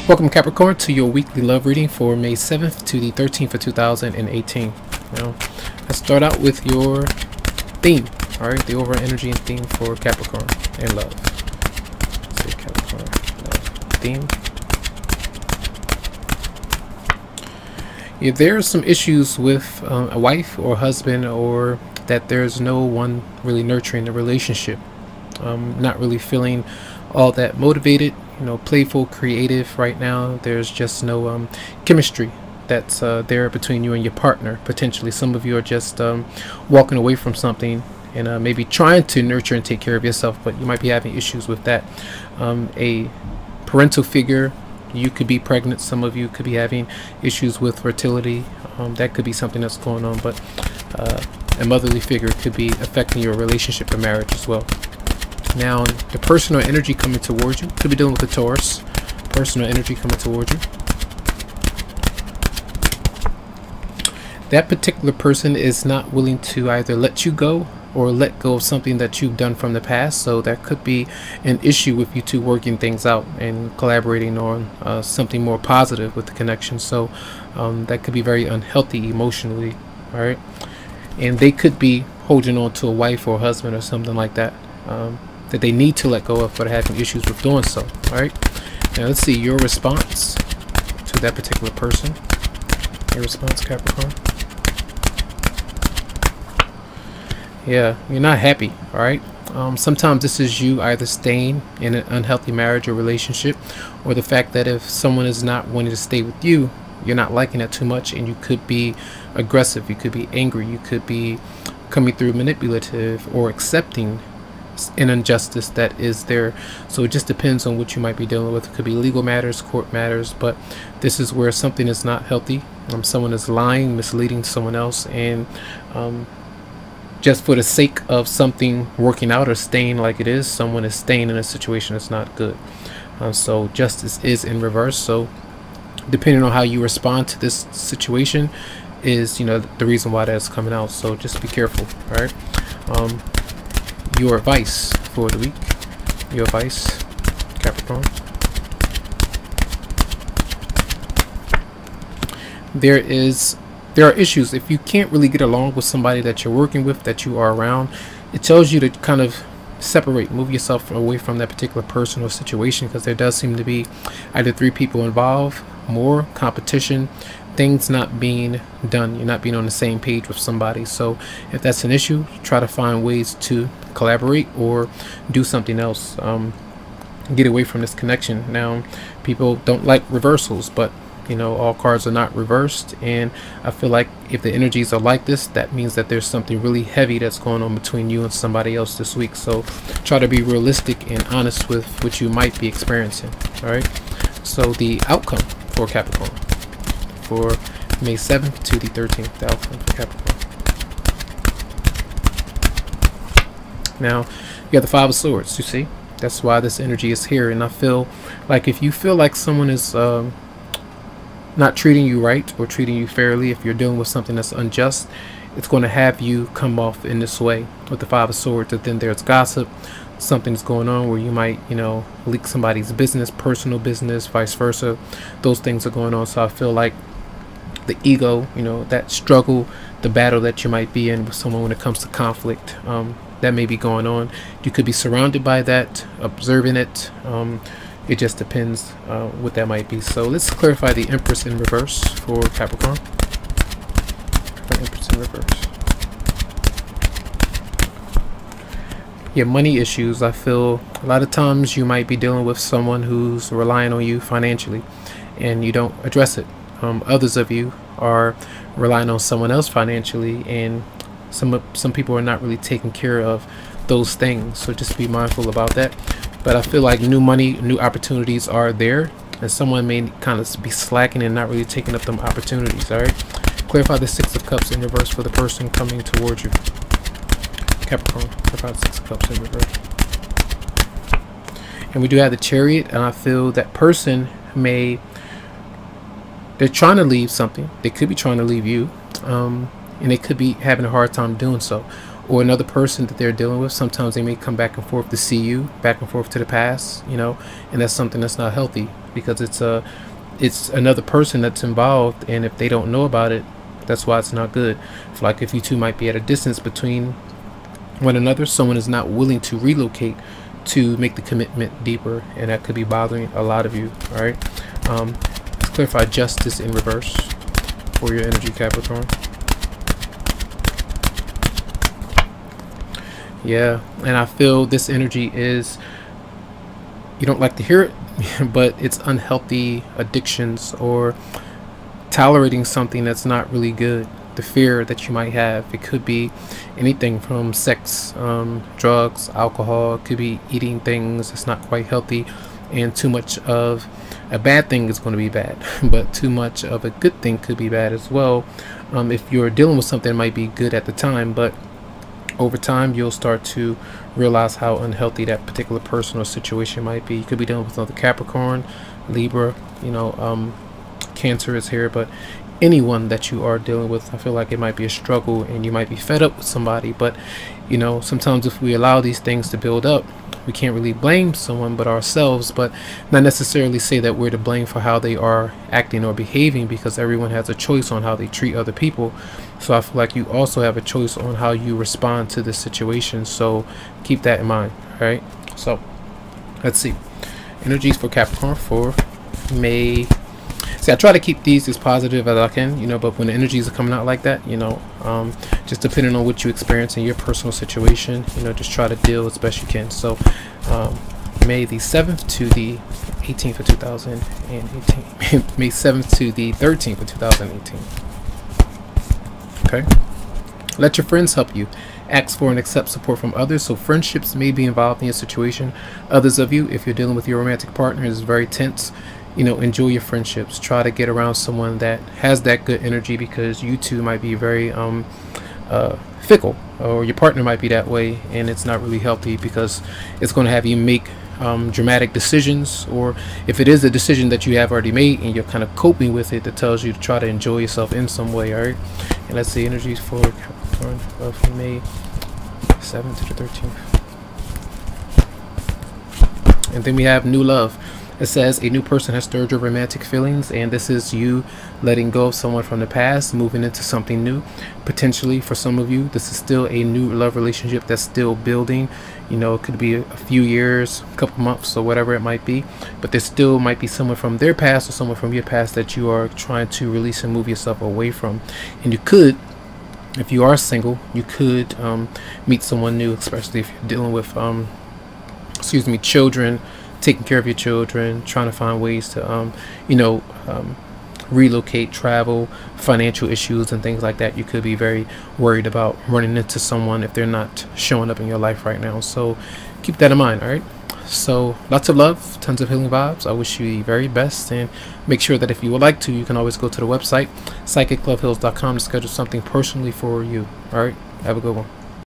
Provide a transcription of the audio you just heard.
Welcome, Capricorn, to your weekly love reading for May 7th to the 13th of 2018. Now, let's start out with your theme. All right, the overall energy and theme for Capricorn and love. Let's see, Capricorn, love, theme. If there are some issues with a wife or husband, or that there's no one really nurturing the relationship, not really feeling all that motivated, playful, creative right now. There's just no chemistry that's there between you and your partner. Potentially some of you are just walking away from something and maybe trying to nurture and take care of yourself, but you might be having issues with that. A parental figure, you could be pregnant, some of you could be having issues with fertility. That could be something that's going on, but a motherly figure could be affecting your relationship or marriage as well. Now, the personal energy coming towards you, could be dealing with a Taurus. Personal energy coming towards you. That particular person is not willing to either let you go or let go of something that you've done from the past. So that could be an issue with you two working things out and collaborating on something more positive with the connection. So that could be very unhealthy emotionally. All right. And they could be holding on to a wife or husband or something like that. That they need to let go of, but are having issues with doing so. All right, now let's see your response to that particular person. Your response, Capricorn. Yeah, you're not happy. All right, sometimes this is you either staying in an unhealthy marriage or relationship, or the fact that if someone is not wanting to stay with you, you're not liking it too much, and you could be aggressive, you could be angry, you could be coming through manipulative or accepting an injustice that is there. So it just depends on what you might be dealing with. It could be legal matters, court matters, but this is where something is not healthy. Someone is lying, misleading someone else, and just for the sake of something working out or staying like it is, someone is staying in a situation that's not good. So justice is in reverse. So depending on how you respond to this situation is, the reason why that's coming out. So just be careful. All right. Your advice for the week. Your advice, Capricorn. There are issues. If you can't really get along with somebody that you're working with, that you are around, it tells you to kind of separate, move yourself away from that particular person or situation, because there does seem to be either 3 people involved, more competition, things not being done. You're not being on the same page with somebody. So if that's an issue, try to find ways to collaborate or do something else. Get away from this connection. Now, people don't like reversals, but all cards are not reversed, and I feel like if the energies are like this, that means that there's something really heavy that's going on between you and somebody else this week. So try to be realistic and honest with what you might be experiencing. All right, so the outcome for Capricorn for May 7th to the 13th, the outcome for Capricorn. Now, you got the 5 of Swords, you see? That's why this energy is here. And I feel like if you feel like someone is not treating you right or treating you fairly, if you're dealing with something that's unjust, it's going to have you come off in this way with the 5 of Swords. And then there's gossip. Something's going on where you might, leak somebody's business, personal business, vice versa. Those things are going on. So I feel like the ego, that struggle, the battle that you might be in with someone when it comes to conflict, that may be going on. You could be surrounded by that, observing it. It just depends what that might be. So let's clarify the Empress in reverse for Capricorn. Empress in reverse. Your money issues. I feel a lot of times you might be dealing with someone who's relying on you financially and you don't address it. Others of you are relying on someone else financially, and some people are not really taking care of those things. So just be mindful about that. But I feel like new money, new opportunities are there, and someone may kind of be slacking and not really taking up them opportunities. All right, clarify the 6 of Cups in reverse for the person coming towards you, Capricorn. Clarify the 6 of Cups in reverse. And we do have the Chariot, and I feel that person they're trying to leave something. They could be trying to leave you, and they could be having a hard time doing so. or another person that they're dealing with. Sometimes they may come back and forth to see you, back and forth to the past, you know, and that's something that's not healthy, because it's another person that's involved, and if they don't know about it, that's why it's not good. It's like if you two might be at a distance between one another, someone is not willing to relocate to make the commitment deeper, and that could be bothering a lot of you. All right, let's clarify justice in reverse for your energy, Capricorn. Yeah, and I feel this energy is, you don't like to hear it, but it's unhealthy addictions, or tolerating something that's not really good. The fear that you might have, it could be anything from sex, drugs, alcohol. It could be eating things that's not quite healthy, and too much of a bad thing is going to be bad, but too much of a good thing could be bad as well. If you're dealing with something that might be good at the time, but over time you'll start to realize how unhealthy that particular person or situation might be. You could be dealing with another Capricorn, Libra, you know, Cancer is here, but anyone that you are dealing with, I feel like it might be a struggle, and you might be fed up with somebody. But you know, sometimes if we allow these things to build up, we can't really blame someone but ourselves, but not necessarily say that we're to blame for how they are acting or behaving, because everyone has a choice on how they treat other people. So I feel like you also have a choice on how you respond to this situation, so keep that in mind. All right, so let's see energies for Capricorn for May. See, I try to keep these as positive as I can, you know, but when the energies are coming out like that, you know, just depending on what you experience in your personal situation, you know, just try to deal as best you can. So May the 7th to the 18th of 2018. May 7th to the 13th of 2018. Okay, let your friends help you. Ask for and accept support from others. So friendships may be involved in your situation. Others of you, if you're dealing with your romantic partner, is very tense. You know, enjoy your friendships. Try to get around someone that has that good energy, because you two might be very fickle, or your partner might be that way, and it's not really healthy, because it's going to have you make dramatic decisions, or if it is a decision that you have already made and you're kind of coping with it, that tells you to try to enjoy yourself in some way. All right, and let's see energies for Capricorn of May 7th to the 13th. And then we have new love. It says a new person has stirred your romantic feelings, and this is you letting go of someone from the past, moving into something new. Potentially for some of you, this is still a new love relationship that's still building. You know, it could be a few years, a couple months, or whatever it might be, but there still might be someone from their past or someone from your past that you are trying to release and move yourself away from. And you could, if you are single, you could meet someone new, especially if you're dealing with children, taking care of your children, trying to find ways to relocate, travel, financial issues and things like that. You could be very worried about running into someone if they're not showing up in your life right now, so keep that in mind. All right, so lots of love, tons of healing vibes. I wish you the very best, and make sure that if you would like to, you can always go to the website psychicloveheals.com to schedule something personally for you. All right, have a good one.